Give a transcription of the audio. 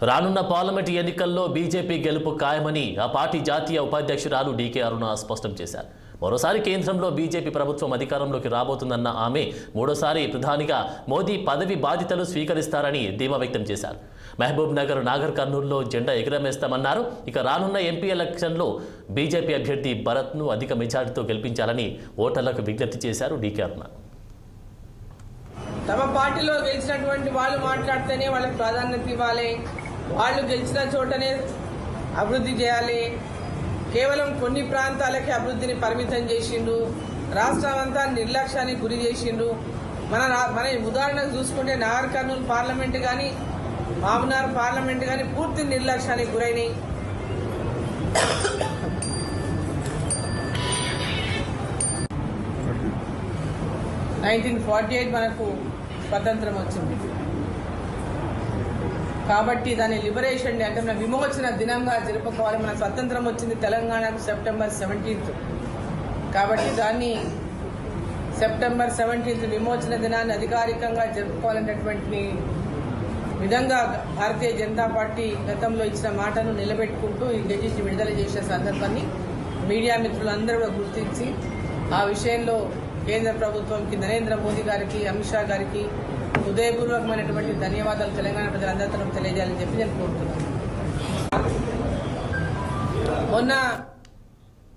రానున్న పార్లమెంట్ ఎన్నికల్లో బీజేపీ గెలుపు ఖాయమని ఆ పార్టీ జాతీయ ఉపాధ్యక్షురాలు డీకే అరుణ స్పష్టం చేశారు. మరోసారి కేంద్రంలో బీజేపీ ప్రభుత్వం అధికారంలోకి రాబోతుందన్న ఆమె మూడోసారి ప్రధానిగా మోదీ పదవి బాధ్యతలు స్వీకరిస్తారని ధీమా వ్యక్తం చేశారు. మహబూబ్ నగర్, నాగర్ కర్నూలులో జెండా ఎగురవేస్తామన్నారు. ఇక రానున్న ఎంపీ ఎలక్షన్లో బీజేపీ అభ్యర్థి భరత్ను అధిక మెజార్టీతో గెలిపించాలని ఓటర్లకు విజ్ఞప్తి చేశారు డీకే అరుణ. తమ పార్టీలో గెలిచినటువంటి వాళ్ళు మాట్లాడితేనే వాళ్ళకి ప్రాధాన్యత ఇవ్వాలి, వాళ్ళు గెలిచిన చోటనే అభివృద్ధి చేయాలి. కేవలం కొన్ని ప్రాంతాలకే అభివృద్ధిని పరిమితం చేసిండు, రాష్ట్రం అంతా నిర్లక్ష్యానికి గురి చేసిండు. మన ఉదాహరణకు చూసుకుంటే నాగర్ కర్నూలు పార్లమెంట్ కానీ మామనార్ పార్లమెంట్ కానీ పూర్తి నిర్లక్ష్యానికి గురైనాయి. మనకు స్వతంత్రం వచ్చింది కాబట్టి దాని లిబరేషన్ డే అంటే మన విమోచన దినంగా జరుపుకోవాలి. మన స్వతంత్రం వచ్చింది తెలంగాణకు సెప్టెంబర్ 17 కాబట్టి దాన్ని సెప్టెంబర్ 17 విమోచన దినాన్ని అధికారికంగా జరుపుకోవాలనేటువంటి విధంగా భారతీయ జనతా పార్టీ గతంలో ఇచ్చిన మాటను నిలబెట్టుకుంటూ ఈ గెజిట్ విడుదల చేసిన సందర్భాన్ని మీడియా మిత్రులందరూ కూడా గుర్తించి ఆ విషయంలో కేంద్ర ప్రభుత్వంకి, నరేంద్ర మోదీ గారికి, అమిత్ షా గారికి హృదయపూర్వకమైనటువంటి ధన్యవాదాలు తెలంగాణ ప్రజలందరూ తెలియజేయాలని చెప్పి నేను కోరుతున్నాను. మొన్న